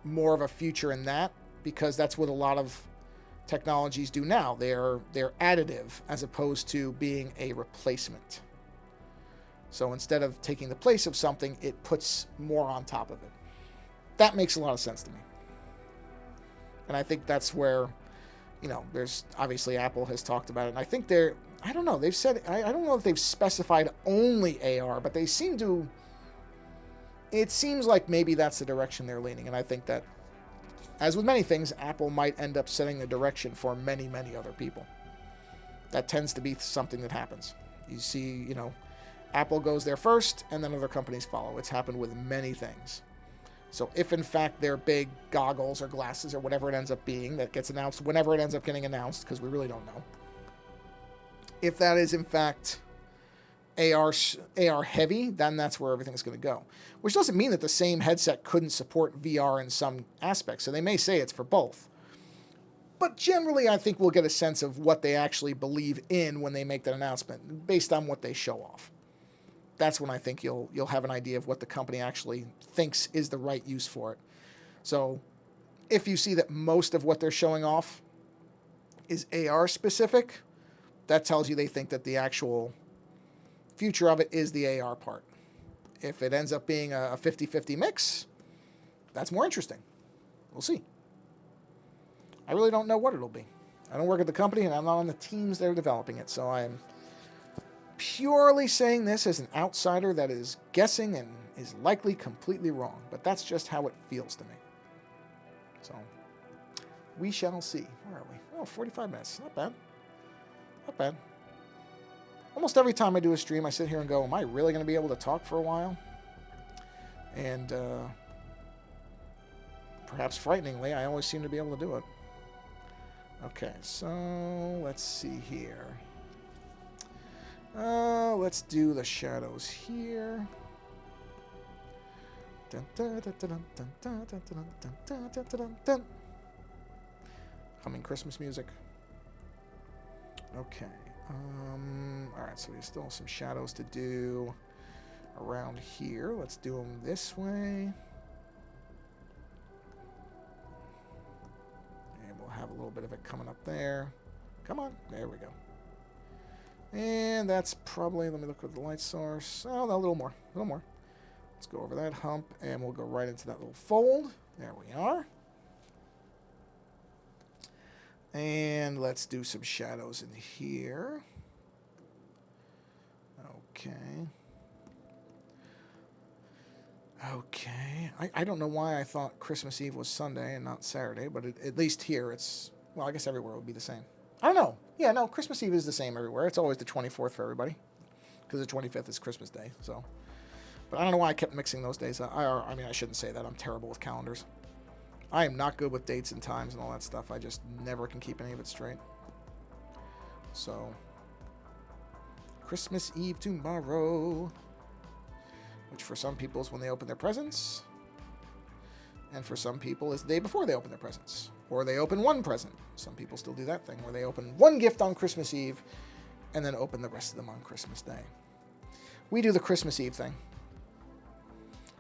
more of a future in that, because that's what a lot of technologies do now. They're additive as opposed to being a replacement. So instead of taking the place of something, it puts more on top of it. That makes a lot of sense to me. And I think that's where, there's obviously Apple has talked about it. And I think I don't know, they've said, I don't know if they've specified only AR, but they seem to, it seems like maybe that's the direction they're leaning. And I think that, as with many things, Apple might end up setting the direction for many, many other people. That tends to be something that happens. You see, Apple goes there first, and then other companies follow. It's happened with many things. So if, in fact, their big goggles or glasses or whatever it ends up being that gets announced, whenever it ends up getting announced, because we really don't know, if that is, in fact, AR heavy, then that's where everything's going to go. Which doesn't mean that the same headset couldn't support VR in some aspects. So they may say it's for both. But generally, I think we'll get a sense of what they actually believe in when they make that announcement, based on what they show off. That's when I think you'll have an idea of what the company actually thinks is the right use for it. So if you see that most of what they're showing off is AR specific, that tells you they think that the actual future of it is the AR part. If it ends up being a 50-50 mix, that's more interesting. We'll see. I really don't know what it'll be. I don't work at the company, and I'm not on the teams that are developing it, so I'm purely saying this as an outsider that is guessing and is likely completely wrong, but that's just how it feels to me. So, we shall see. Where are we? Oh, 45 minutes. Not bad. Not bad. Almost every time I do a stream, I sit here and go, am I really going to be able to talk for a while? And perhaps frighteningly, I always seem to be able to do it. Okay, so let's see here. Let's do the shadows here. Humming Christmas music. Okay. Alright, so there's still some shadows to do around here. Let's do them this way. And we'll have a little bit of it coming up there. Come on. There we go. And that's probably, let me look at the light source. Oh, no, a little more. A little more. Let's go over that hump, and we'll go right into that little fold. There we are. And let's do some shadows in here. Okay. Okay. I don't know why I thought Christmas Eve was Sunday and not Saturday, but at least here it's, well, I guess everywhere would be the same. I don't know. Yeah, no, Christmas Eve is the same everywhere. It's always the 24th for everybody, because the 25th is Christmas Day. So, but I don't know why I kept mixing those days. I mean, I shouldn't say that. I'm terrible with calendars. I am not good with dates and times and all that stuff. I just never can keep any of it straight. So, Christmas Eve tomorrow, which for some people is when they open their presents, and for some people is the day before they open their presents, or they open one present. Some people still do that thing where they open one gift on Christmas Eve and then open the rest of them on Christmas Day. We do the Christmas Eve thing.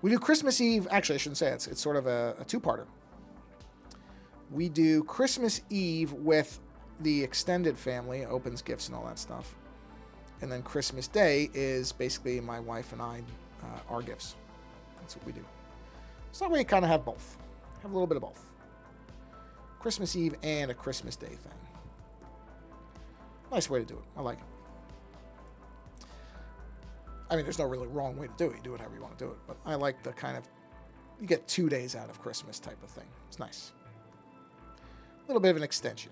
We do Christmas Eve, actually I shouldn't say it, it's sort of a two-parter. We do Christmas Eve with the extended family, opens gifts and all that stuff. And then Christmas Day is basically my wife and I, our gifts. That's what we do. So we kind of have both. Have a little bit of both. Christmas Eve and a Christmas Day thing. Nice way to do it. I like it. I mean, there's no really wrong way to do it. You do it however you want to do it. But I like the kind of, you get 2 days out of Christmas type of thing. It's nice. A little bit of an extension.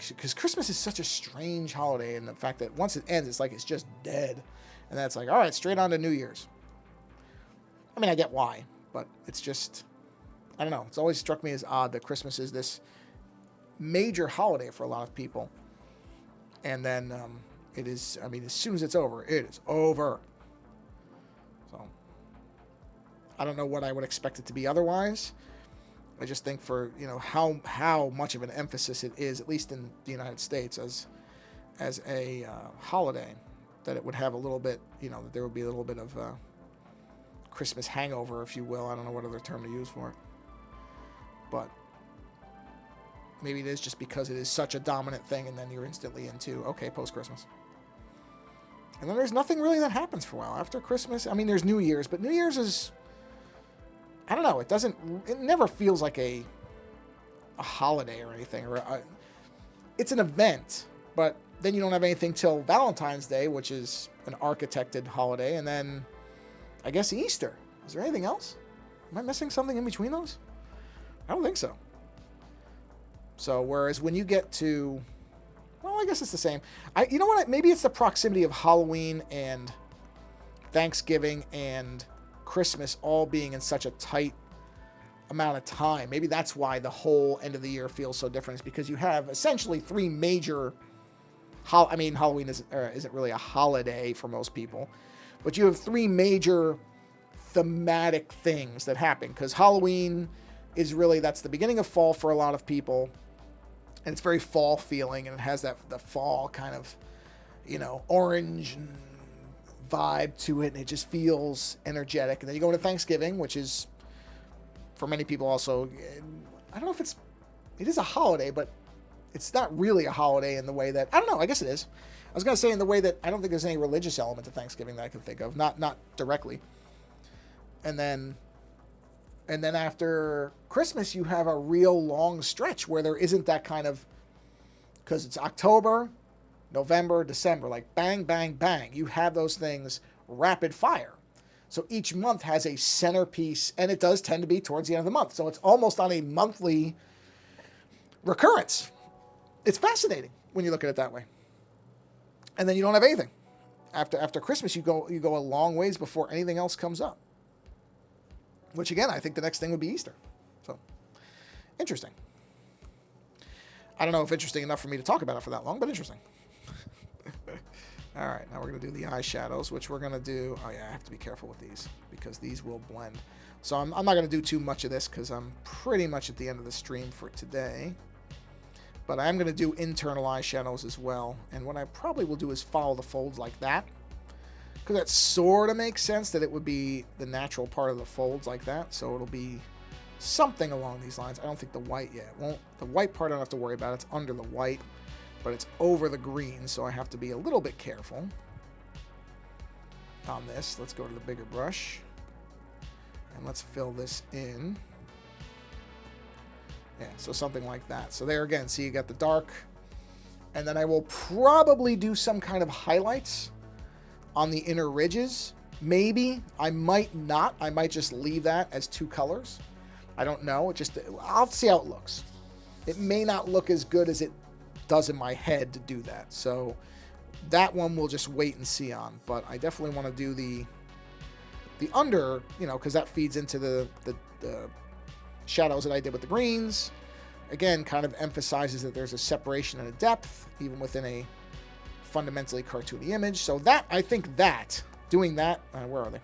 Because Christmas is such a strange holiday, and the fact that once it ends, it's like it's just dead. And that's like, all right, straight on to New Year's. I mean, I get why, but it's just, I don't know. It's always struck me as odd that Christmas is this major holiday for a lot of people. And then it is, I mean, as soon as it's over, it is over. So, I don't know what I would expect it to be otherwise. I just think for, how much of an emphasis it is, at least in the United States, as a holiday, that it would have a little bit, that there would be a little bit of Christmas hangover, if you will. I don't know what other term to use for it. But maybe it is just because it is such a dominant thing, and then you're instantly into, okay, post-Christmas. And then there's nothing really that happens for a while. After Christmas, I mean, there's New Year's, but New Year's is, I don't know, it never feels like a holiday or anything. It's an event, but then you don't have anything till Valentine's Day, which is an architected holiday, and then I guess Easter. Is there anything else? Am I missing something in between those? I don't think so. So, whereas when you get to, well, I guess it's the same. You know what? Maybe it's the proximity of Halloween and Thanksgiving and Christmas all being in such a tight amount of time. Maybe that's why the whole end of the year feels so different. Is because you have essentially three major. Halloween isn't really a holiday for most people, but you have three major thematic things that happen. Because Halloween is really, that's the beginning of fall for a lot of people, and it's very fall feeling, and it has the fall kind of, orange vibe to it, and it just feels energetic. And then you go into Thanksgiving, which is for many people also, I don't know if it is a holiday, but it's not really a holiday in the way that, I don't know, I guess it is. I was going to say in the way that I don't think there's any religious element to Thanksgiving that I can think of, not directly. And then after Christmas, you have a real long stretch where there isn't that kind of, because it's October, November, December, like bang, bang, bang. You have those things rapid fire. So each month has a centerpiece, and it does tend to be towards the end of the month. So it's almost on a monthly recurrence. It's fascinating when you look at it that way. And then you don't have anything. After Christmas, you go a long ways before anything else comes up. Which, again, I think the next thing would be Easter. So, interesting. I don't know if interesting enough for me to talk about it for that long, but interesting. All right, now we're going to do the eyeshadows, which we're going to do... Oh, yeah, I have to be careful with these because these will blend. So I'm not going to do too much of this because I'm pretty much at the end of the stream for today. But I am going to do internal eyeshadows as well. And what I probably will do is follow the folds like that. Because that sort of makes sense that it would be the natural part of the folds like that. So it'll be something along these lines. I don't think the white yet. The white part I don't have to worry about. It's under the white, but it's over the green. So I have to be a little bit careful on this. Let's go to the bigger brush. And let's fill this in. Yeah, so something like that. So there again, see you got the dark. And then I will probably do some kind of highlights on the inner ridges. Maybe. I might not. I might just leave that as two colors. I don't know. I'll see how it looks. It may not look as good as it does in my head to do that. So that one we'll just wait and see on. But I definitely want to do the under, because that feeds into the shadows that I did with the greens. Again, kind of emphasizes that there's a separation and a depth, even within a fundamentally cartoony image. So that, I think that, doing that, where are they?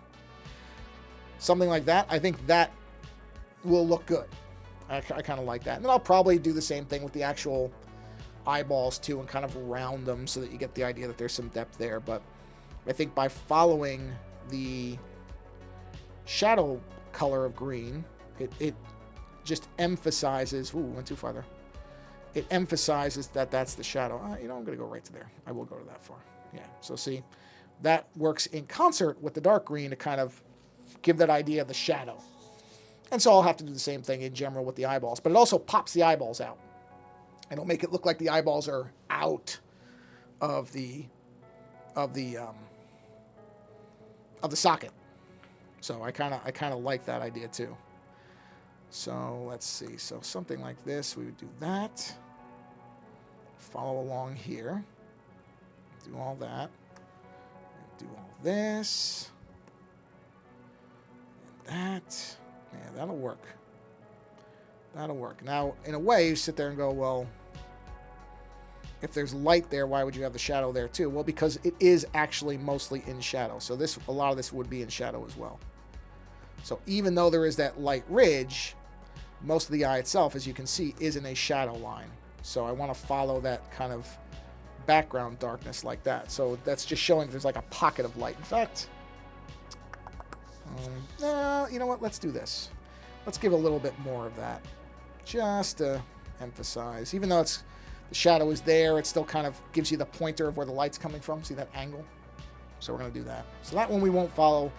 Something like that, I think that will look good. I kind of like that. And then I'll probably do the same thing with the actual eyeballs too, and kind of round them so that you get the idea that there's some depth there. But I think by following the shadow color of green, it just emphasizes, went too far there. It emphasizes that that's the shadow. I'm going to go right to there. I will go to that far. Yeah, so see, that works in concert with the dark green to kind of give that idea of the shadow. And so I'll have to do the same thing in general with the eyeballs, but it also pops the eyeballs out. It'll make it look like the eyeballs are out of the socket. So I kind of like that idea too. So let's see. So something like this, we would do that. Follow along here. Do all that. Do all this. And that. Yeah, that'll work. That'll work. Now, in a way, you sit there and go, well, if there's light there, why would you have the shadow there too? Well, because it is actually mostly in shadow. So a lot of this would be in shadow as well. So even though there is that light ridge, most of the eye itself, as you can see, is in a shadow line. So I want to follow that kind of background darkness like that. So that's just showing there's like a pocket of light. In fact, you know what? Let's do this. Let's give a little bit more of that, just to emphasize. Even though the shadow is there, it still kind of gives you the pointer of where the light's coming from. See that angle? So we're going to do that. So that one we won't follow.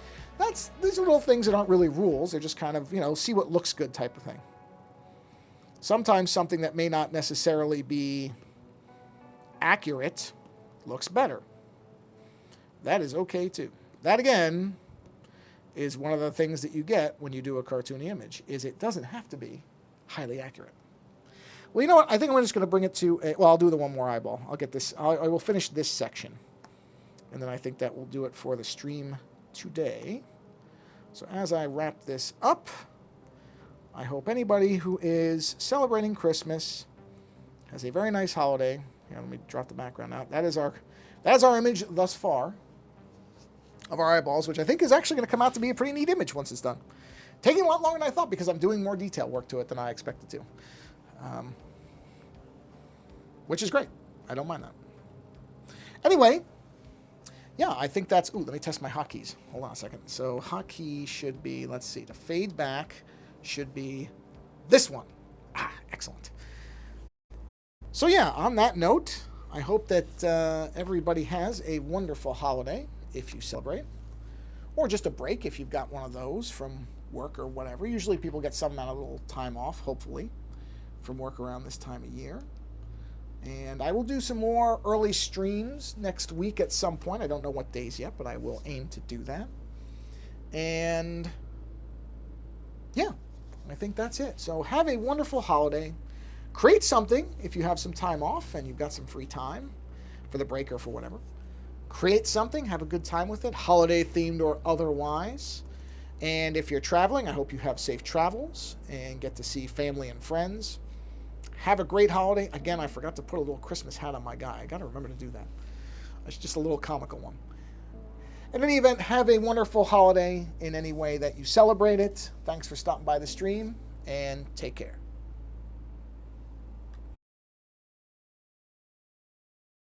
These are little things that aren't really rules. They're just kind of, see what looks good type of thing. Sometimes something that may not necessarily be accurate looks better. That is okay too. That again is one of the things that you get when you do a cartoony image, is it doesn't have to be highly accurate. Well, you know what? I think I'm just going to bring it to I'll do the one more eyeball. I'll get this. I will finish this section. And then I think that will do it for the stream today. So as I wrap this up, I hope anybody who is celebrating Christmas has a very nice holiday. Here, let me drop the background out. That is our image thus far of our eyeballs, which I think is actually going to come out to be a pretty neat image once it's done. Taking a lot longer than I thought because I'm doing more detail work to it than I expected to. Which is great. I don't mind that. Anyway, yeah, I think that's... Ooh, let me test my hotkeys. Hold on a second. So hotkey should be, let's see, to fade back should be this one. Excellent. So yeah, on that note, I hope that everybody has a wonderful holiday if you celebrate. Or just a break if you've got one of those from work or whatever. Usually people get some amount of little time off, hopefully, from work around this time of year. And I will do some more early streams next week at some point. I don't know what days yet, but I will aim to do that. And yeah, I think that's it. So have a wonderful holiday. Create something if you have some time off and you've got some free time for the break or for whatever. Create something, have a good time with it, holiday themed or otherwise. And if you're traveling, I hope you have safe travels and get to see family and friends. Have a great holiday. Again, I forgot to put a little Christmas hat on my guy. I got to remember to do that. It's just a little comical one. In any event, have a wonderful holiday in any way that you celebrate it. Thanks for stopping by the stream, and take care.